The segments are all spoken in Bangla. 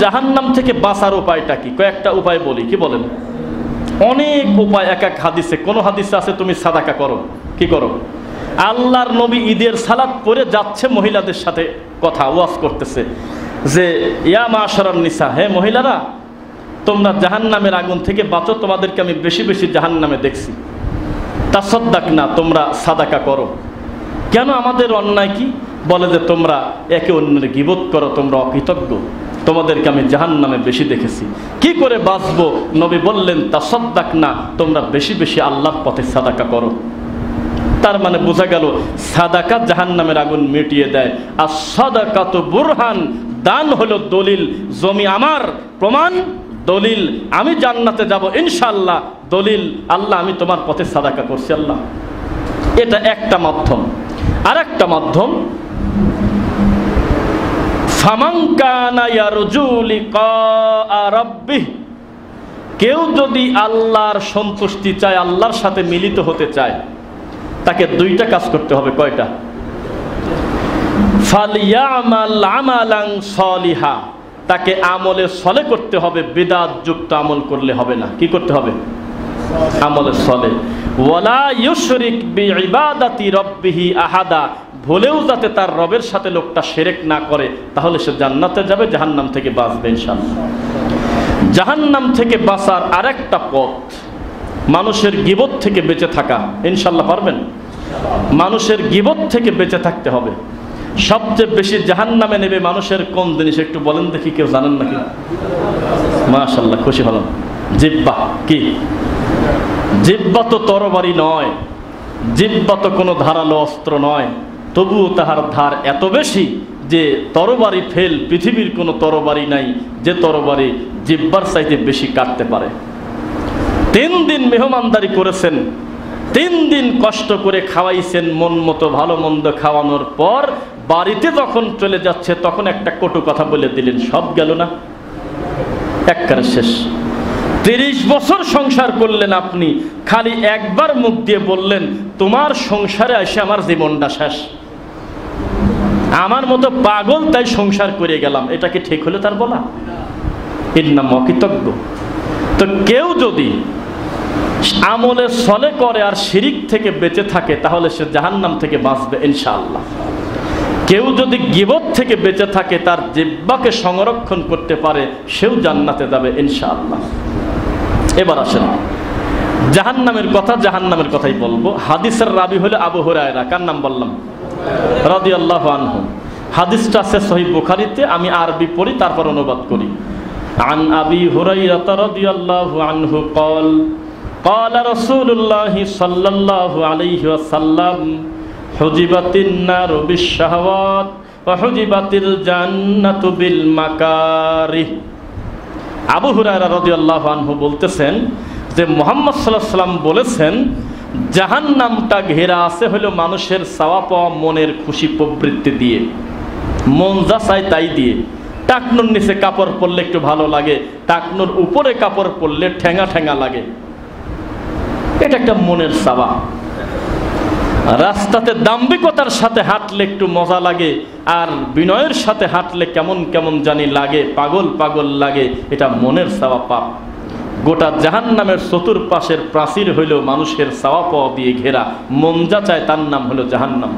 জাহান্নাম থেকে বাঁচার উপায়টা কি? কয়েকটা উপায় বলি, কি বলেন? অনেক উপায় এক এক হাদিসে। কোন হাদিসে আছে তুমি সাদাকা করো, কি করো? আল্লাহর নবী ঈদের সালাত পড়ে যাচ্ছে, মহিলাদের সাথে কথা ওয়াজ করতেছে যে ইয়া মাশারান নিসা, হে মহিলারা, তোমরা জাহান্নামের আগুন থেকে বাঁচো, তোমাদেরকে আমি বেশি বেশি জাহান্নামে দেখছি। তাসাদ্দাকনা, তোমরা সাদাকা করো। কেন? আমাদের অন্যায় কি? বলে যে তোমরা একে অন্যের গীবত করো, তোমরা অকৃতজ্ঞ, তোমাদেরকে আমি জাহান্নামে বেশি দেখেছি। কি করে বাঁচবো? নবী বললেন তাসাদ্দাকনা, তোমরা বেশি বেশি আল্লাহর পথে সাদাকা করো। তার মানে বোঝা গেল সাদাকা জাহান্নামের আগুন মিটিয়ে দেয়। আর সাদাকাতু বুরহান, দান হলো দলিল। জমি আমার, প্রমাণ, দলিল, আমি জান্নাতে যাব ইনশাআল্লাহ, দলিল আল্লাহ আমি তোমার পথে সাদাকা করছি আল্লাহ। এটা একটা মাধ্যম। আর একটা মাধ্যম, ফামান কানা ইয়ারজু লিকা রাব্বিহ, কেউ যদি আল্লাহর সন্তুষ্টি চায়, আল্লাহর সাথে মিলিত হতে চায়, তাকে দুইটা কাজ করতে হবে। কয়টা? ফালিয়ামাল আমালান সলিহা, তাকে আমলে সলে করতে হবে, বিদআত যুক্ত আমল করলে হবে না। কি করতে হবে? আমলে সলে। ওয়ালা ইউশরিক বিইবাদাতি রাব্বিহি আহাদা, ভুলেও যাতে তার রবের সাথে লোকটা শিরক না করে, তাহলে সে জান্নাতে যাবে, জাহান্নাম থেকে বাঁচবে ইনশাআল্লাহ। জাহান্নাম থেকে বাঁচার আরেকটা পথ, মানুষের গীবত থেকে বেঁচে থাকা। ইনশাআল্লাহ পারবেন? মানুষের গীবত থেকে বেঁচে থাকতে হবে। সবচেয়ে বেশি জাহান্নামে নেবে মানুষের কোন জিনিস একটু বলেন দেখি, কেউ জানেন নাকি? মাশাআল্লাহ, খুশি হলাম। জিহ্বা। কি জিহ্বা? তো তরবারি নয়, জিহ্বা তো কোনো ধারালো অস্ত্র নয়, তবুও তাহার ধার এত বেশি যে তরবারি ফেল, পৃথিবীর কোনো তরবারি নাই যে তরবারি জিহ্বার চাইতে বেশি কাটতে পারে। 3 দিন মেহমানদারি করেছেন, 3 দিন কষ্ট করে খাওয়াইছেন, মন মতো ভালো মন্দ খাওয়ানোর পর বাড়িতে যখন চলে যাচ্ছে তখন একটা কটু কথা বলে দিলেন, সব গেল না, একবারে শেষ। 30 বছর সংসার করলেন আপনি, খালি একবার মুখ দিয়ে বললেন তোমার সংসারে এসে আমার জীবনটা শেষ, আমার মতো পাগল তাই সংসার করে গেলাম। এটা কি ঠিক হলো তার বলা? এর নাম অকৃতজ্ঞ। তো কেউ যদি আমলে সলে করে আর শিরিক থেকে বেঁচে থাকে, তাহলে সে জাহান্নাম থেকে বাঁচবে ইনশাআল্লাহ। কেউ যদি গীবত থেকে বেঁচে থাকে, তার জিহ্বাকে সংরক্ষণ করতে পারে, সেও জান্নাতে যাবে ইনশাআল্লাহ। এবার আসেন জাহান্নামের কথা, জাহান্নামের কথাই বলবো। হাদিসের রাবি হলো আবু হুরায়রা। কার নাম বললাম? রাদিয়াল্লাহু আনহু। হাদিসটা আছে সহিহ বুখারীতে, আমি আরবি পড়ি তারপর অনুবাদ করি। আন আবি হুরায়রা রাদিয়াল্লাহু আনহু قال قال رسول الله صلى الله عليه وسلم حجبت النار بالشهوات وحجبت الجنة بالمكاره। আবু হুরায়রা রাদিয়াল্লাহু আনহু বলতেছেন যে মুহাম্মদ সাল্লাল্লাহু আলাইহি ওয়াসাল্লাম বলেছেন, জাহান্নামটা ঘেরা আছে হলো মানুষের চাওয়া পাওয়া মনের খুশি প্রবৃত্তি দিয়ে, মন যা চায় তাই দিয়ে। টাকনুর নিচে কাপড় পরলে একটু ভালো লাগে, টাকনুর উপরে কাপড় পরলে ঠেঙা ঠেঙা লাগে, এটা একটা মনের চাওয়া। রাস্তাতে দাম্ভিকতার সাথে হাঁটলে একটু মজা লাগে, আর বিনয়ের সাথে হাঁটলে কেমন কেমন জানি লাগে, পাগল পাগল লাগে, এটা মনের চাওয়া পাপ। গোটা জাহান্নামের চতুর্পাশের প্রাচীর হইল মানুষের চাওয়া পাওয়া দিয়ে ঘেরা, মন যা চায় তার নাম হলো জাহান্নাম।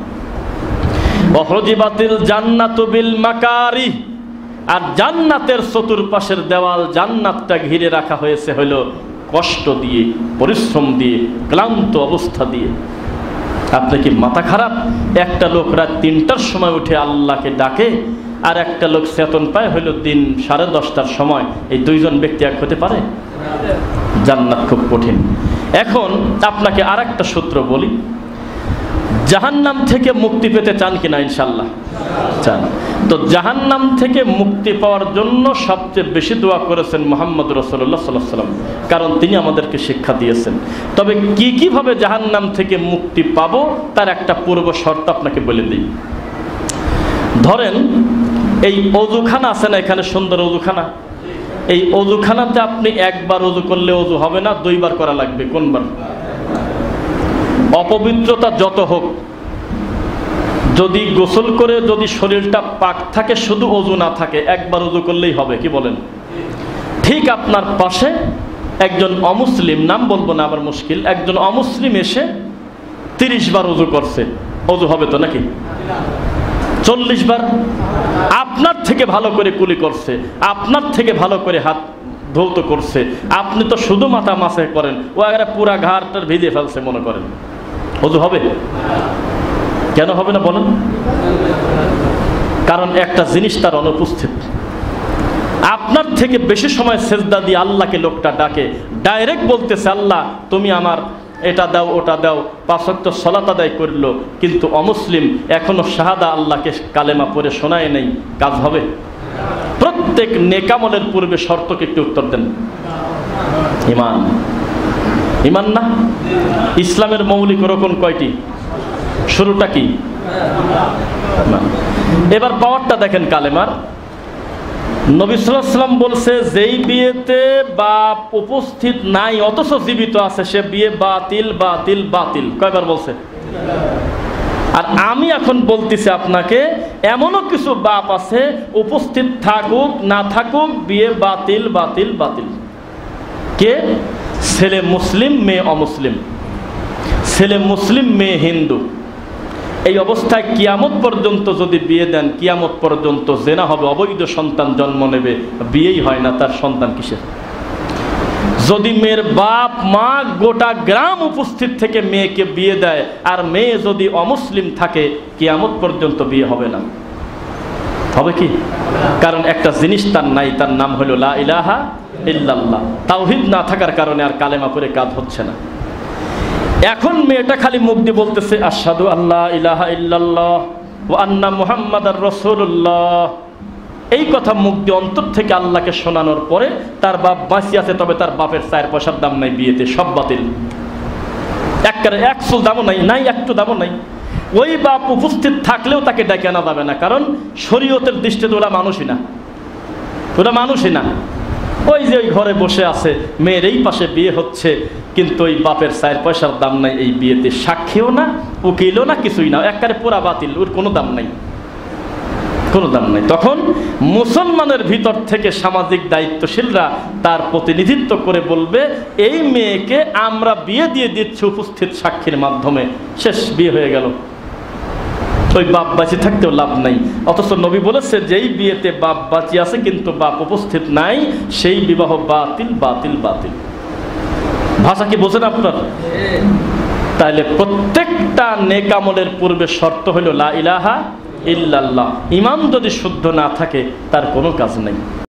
ওয়াহুজিবাতিল জান্নাতু বিল মাকারিহ, আর জান্নাতের চতুর্পাশের দেওয়াল, জান্নাতটা ঘিরে রাখা হয়েছে হলো কষ্ট দিয়ে, পরিশ্রম দিয়ে, ক্লান্ত অবস্থা দিয়ে। আপনি কি মাথা খারাপ? একটা লোক রাত 3টার সময় উঠে আল্লাহকে ডাকে, আর একটা লোক চেতন পায় হইল দিন 10:30টার সময়। এই 2 জন ব্যক্তি এক হতে পারে? জান্নাত খুব কঠিন। এখন আপনাকে আর একটা সূত্র বলি, জাহান্নাম থেকে মুক্তি পেতে চান কিনা? ইনশাআল্লাহ চান। তো জাহান্নাম থেকে মুক্তি পাওয়ার জন্য সবচেয়ে বেশি দোয়া করেছেন মুহাম্মদ রাসূলুল্লাহ সাল্লাল্লাহু আলাইহি ওয়াসাল্লাম, কারণ তিনি আমাদেরকে শিক্ষা দিয়েছেন। তবে কিভাবে জাহান্নাম থেকে মুক্তি পাবো তার একটা পূর্ব শর্ত আপনাকে বলে দিই। ধরেন এই ওযুখানা আছে না, এখানে সুন্দর ওযুখানা, এই ওযুখানাতে আপনি একবার ওযু করলে ওযু হবে না, 2 বার করা লাগবে। কোনবার? অপবিত্রতা যত হোক, যদি গোসল করে যদি শরীরটা পাক থাকে, শুধু ওযু না থাকে, একবার ওযু করলেই হবে, কি বলেন? ঠিক আপনার পাশে একজন অমুসলিম, নাম বলবো না আবার মুশকিল, একজন অমুসলিম এসে 30 বার ওযু করছে, ওযু হবে তো নাকি? 40 বার আপনার থেকে ভালো করে কুলি করছে, আপনার থেকে ভালো করে হাত ধৌত করছে, আপনি তো শুধু মাথা মাসে করেন, ও আগে পুরা ঘাড়টার ভিজে ফেলছে মনে করেন, ওযু হবে? কেন হবে না বলেন? কারণ একটা জিনিস তার অনুপস্থিত। আপনার থেকে বেশি সময় সেজদা দিয়ে আল্লাহকে লোকটা ডাকে, ডাইরেক্ট বলতেছে আল্লাহ তুমি আমার এটা দাও ওটা দাও, 5 ওয়াক্ত সালাত আদায় করলো, কিন্তু অমুসলিম এখনো শাহাদা আল্লাহকে কালেমা পড়ে শোনায় নেই, কাজ হবে? প্রত্যেক নেকামলের পূর্বে শর্তকে একটু উত্তর দেন। ঈমান, ঈমান না? ইসলামের মৌলিক রকম কয়টি? শুরুটা কি? এবার পাওয়ারটা দেখেন কালেমার। নবী সাল্লাল্লাহু আলাইহি ওয়াসাল্লাম বলছে যেই বিয়েতে বাপ উপস্থিত নাই অথচ জীবিত আছে সে বিয়ে বাতিল বাতিল বাতিল। কয়বার বলছে? আর আমি এখন বলতেছি আপনাকে এমনও কিছু বাপ আছে উপস্থিত থাকুক না থাকুক বিয়ে বাতিল বাতিল বাতিল। কে? ছেলে মুসলিম মেয়ে অমুসলিম, ছেলে মুসলিম মেয়ে হিন্দু। এই অবস্থায় কিয়ামত পর্যন্ত যদি বিয়ে দেন, কিয়ামত পর্যন্ত জেনা হবে, অবৈধ সন্তান জন্ম নেবে, বিয়েই হয় না, তার সন্তান কিসের? যদি মেয়ের বাপ মা গোটা গ্রাম উপস্থিত থেকে মেয়েকে বিয়ে দেয় আর মেয়ে যদি অমুসলিম থাকে, কিয়ামত পর্যন্ত বিয়ে হবে না। হবে কি? কারণ একটা জিনিস তার নাই, তার নাম হলো লা ইলাহা ইল্লাল্লাহ। তাওহীদ না থাকার কারণে আর কালেমা পড়ে কাজ হচ্ছে না। এখন মেয়েটা খালি মুখ দিয়ে বলতেছে আশহাদু আল্লা ইলাহা ইল্লাল্লাহ ওয়া আন্না মুহাম্মাদার রাসূলুল্লাহ, এই কথা মুখ দিয়ে অন্তর থেকে আল্লাহকে শোনানোর পরে তার বাপ বাঁচিয়ে আছে, তবে তার বাপের 4 পয়সার দাম নাই, বিয়েতে সব বাতিল। এক চুল দামও নাই, নাই একটু দামও নাই। ওই বাপ উপস্থিত থাকলেও তাকে ডেকে আনা যাবে না, কারণ শরীয়তের দৃষ্টিতে ওরা মানুষই না, ওরা মানুষই না। ওই যে ওই ঘরে বসে আছে, মেয়ের এই পাশে বিয়ে হচ্ছে, কিন্তু ওই বাপের 4 পয়সার দাম নাই এই বিয়েতে, সাক্ষীও না, উকিলও না, কিছুই না, একবারে পুরা বাতিল, ওর কোনো দাম নাই, কোনো দাম নাই। তখন মুসলমানের ভিতর থেকে সামাজিক দায়িত্বশীলরা তার প্রতিনিধিত্ব করে বলবে এই মেয়েকে আমরা বিয়ে দিয়ে দিচ্ছি উপস্থিত সাক্ষীর মাধ্যমে, শেষ, বিয়ে হয়ে গেল। ওই বাপ বাঁচিয়ে থাকতেও লাভ নাই। অথচ নবী বলেছে যেই বিয়েতে বাপ বাঁচিয়ে আছে কিন্তু বাপ উপস্থিত নাই, সেই বিবাহ বাতিল বাতিল বাতিল। ভাষা কি বোঝেন আপনার? তাইলে প্রত্যেকটা নেক আমলের পূর্বে শর্ত হলো লা ইলাহা ইল্লাল্লাহ। ঈমান যদি শুদ্ধ না থাকে তার কোনো কাজ নেই।